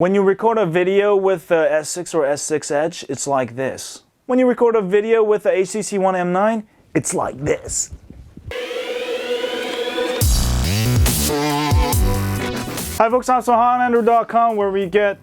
When you record a video with the S6 or S6 Edge, it's like this. When you record a video with the HTC One M9, it's like this. Hi folks, I'm on Android.com where we get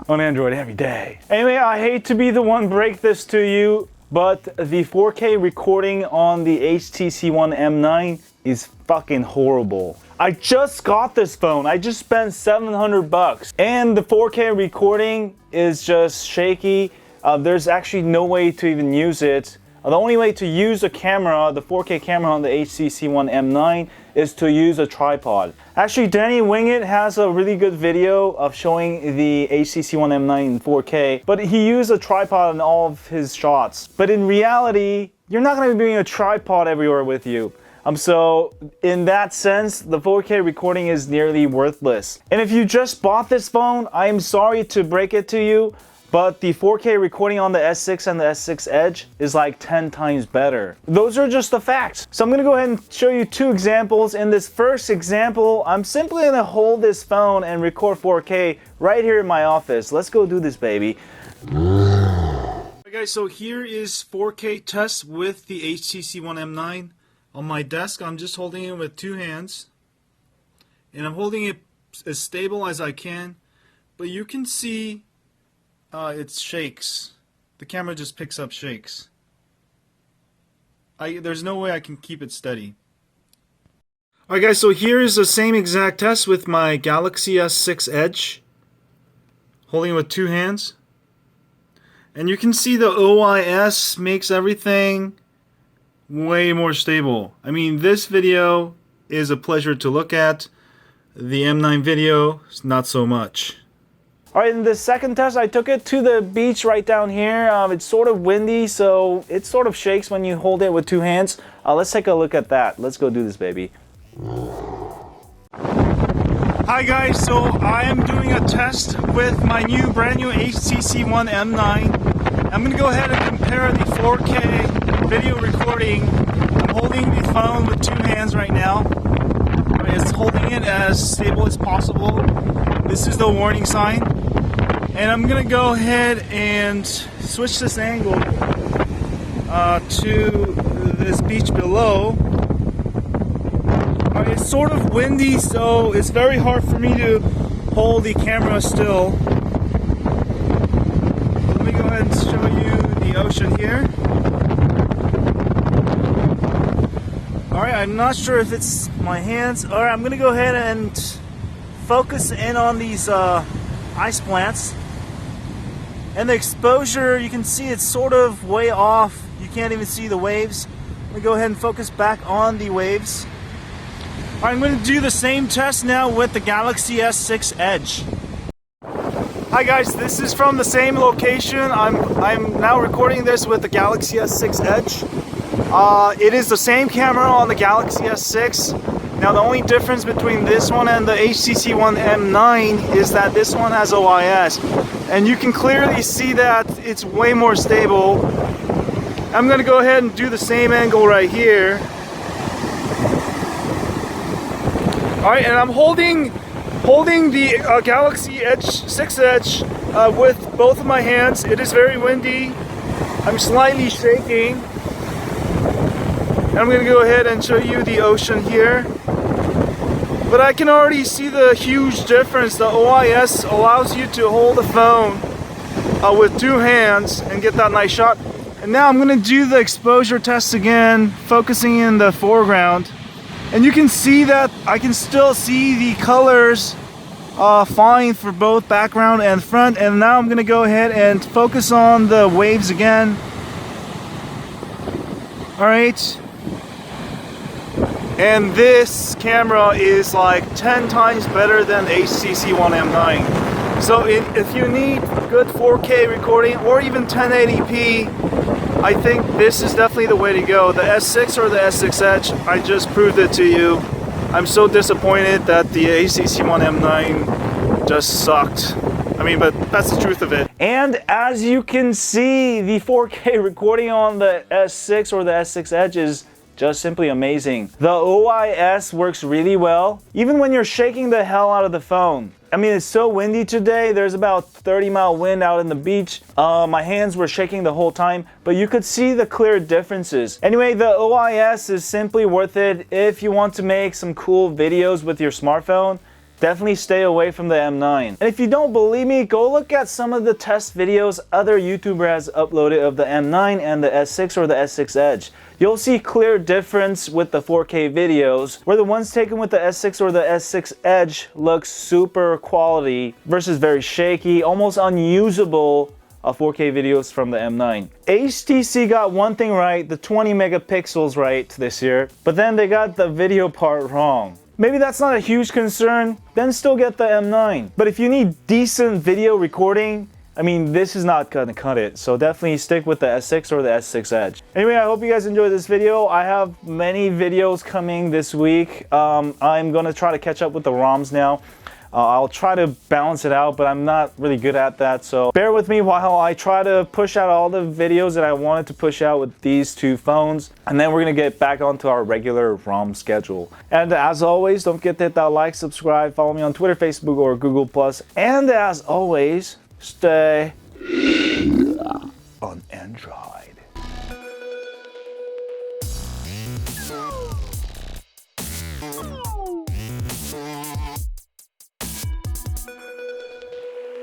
on Android every day. Anyway, I hate to be the one break this to you, but the 4K recording on the HTC One M9 is fucking horrible. I just got this phone. I just spent 700 bucks and the 4K recording is just shaky. There's actually no way to even use it. The only way to use a camera, the 4K camera on the HTC One M9, is to use a tripod. Actually, Danny Winget has a really good video of showing the HTC One M9 in 4K, but he used a tripod in all of his shots. But in reality, you're not going to be bringing a tripod everywhere with you. So in that sense, the 4K recording is nearly worthless. And if you just bought this phone, I'm sorry to break it to you, but the 4K recording on the S6 and the S6 Edge is like 10 times better. Those are just the facts. So I'm gonna go ahead and show you two examples. In this first example, I'm simply gonna hold this phone and record 4K right here in my office. Let's go do this, baby. Okay guys, so here is 4K test with the HTC One M9. On my desk, I'm just holding it with two hands. And I'm holding it as stable as I can. But you can see it shakes. The camera just picks up shakes. There's no way I can keep it steady. Alright guys, so here is the same exact test with my Galaxy S6 Edge. Holding it with two hands. And you can see the OIS makes everything way more stable. I mean, this video is a pleasure to look at. The M9 video is not so much. Alright, in the second test, I took it to the beach right down here. It's sort of windy, so it sort of shakes when you hold it with two hands. Let's take a look at that. Let's go do this, baby. Hi guys, so I am doing a test with my brand new HTC One M9. I'm going to go ahead and compare the 4K video recording. I'm holding the phone with two hands right now. It's holding it as stable as possible. This is the warning sign. And I'm going to go ahead and switch this angle to this beach below. It's sort of windy, so it's very hard for me to hold the camera still. Let me go ahead and show you the ocean here. Alright, I'm not sure if it's my hands. Alright, I'm going to go ahead and focus in on these ice plants. And the exposure, you can see it's sort of way off. You can't even see the waves. Let me go ahead and focus back on the waves. Alright, I'm going to do the same test now with the Galaxy S6 Edge. Hi guys, this is from the same location. I'm now recording this with the Galaxy S6 Edge. It is the same camera on the Galaxy S6. Now the only difference between this one and the HTC One M9 is that this one has OIS. And you can clearly see that it's way more stable. I'm going to go ahead and do the same angle right here. Alright, and I'm holding the Galaxy Edge 6 Edge with both of my hands. It is very windy. I'm slightly shaking. And I'm going to go ahead and show you the ocean here. But I can already see the huge difference. The OIS allows you to hold the phone with two hands and get that nice shot. And now I'm going to do the exposure test again, focusing in the foreground. And you can see that I can still see the colors fine for both background and front. And now I'm going to go ahead and focus on the waves again. Alright. And this camera is like 10 times better than the HTC One M9. So if you need good 4K recording or even 1080p, I think this is definitely the way to go. The S6 or the S6 Edge, I just proved it to you. I'm so disappointed that the HTC One M9 just sucked. I mean, but that's the truth of it. And as you can see, the 4K recording on the S6 or the S6 Edge is just simply amazing. The OIS works really well, even when you're shaking the hell out of the phone. I mean, it's so windy today. There's about 30-mile wind out in the beach. My hands were shaking the whole time, but you could see the clear differences. Anyway, the OIS is simply worth it if you want to make some cool videos with your smartphone. Definitely stay away from the M9. And if you don't believe me, go look at some of the test videos other YouTuber has uploaded of the M9 and the S6 or the S6 Edge. You'll see clear difference with the 4K videos, where the ones taken with the S6 or the S6 Edge look super quality versus very shaky, almost unusable 4K videos from the M9. HTC got one thing right, the 20 megapixels right this year, but then they got the video part wrong. Maybe that's not a huge concern, then still get the M9. But if you need decent video recording, I mean, this is not gonna cut it. So definitely stick with the S6 or the S6 Edge. Anyway, I hope you guys enjoyed this video. I have many videos coming this week. I'm gonna try to catch up with the ROMs now. I'll try to balance it out, but I'm not really good at that. So bear with me while I try to push out all the videos that I wanted to push out with these two phones. And then we're gonna get back onto our regular ROM schedule. And as always, don't forget to hit that like, subscribe, follow me on Twitter, Facebook, or Google+. And as always, stay on Android.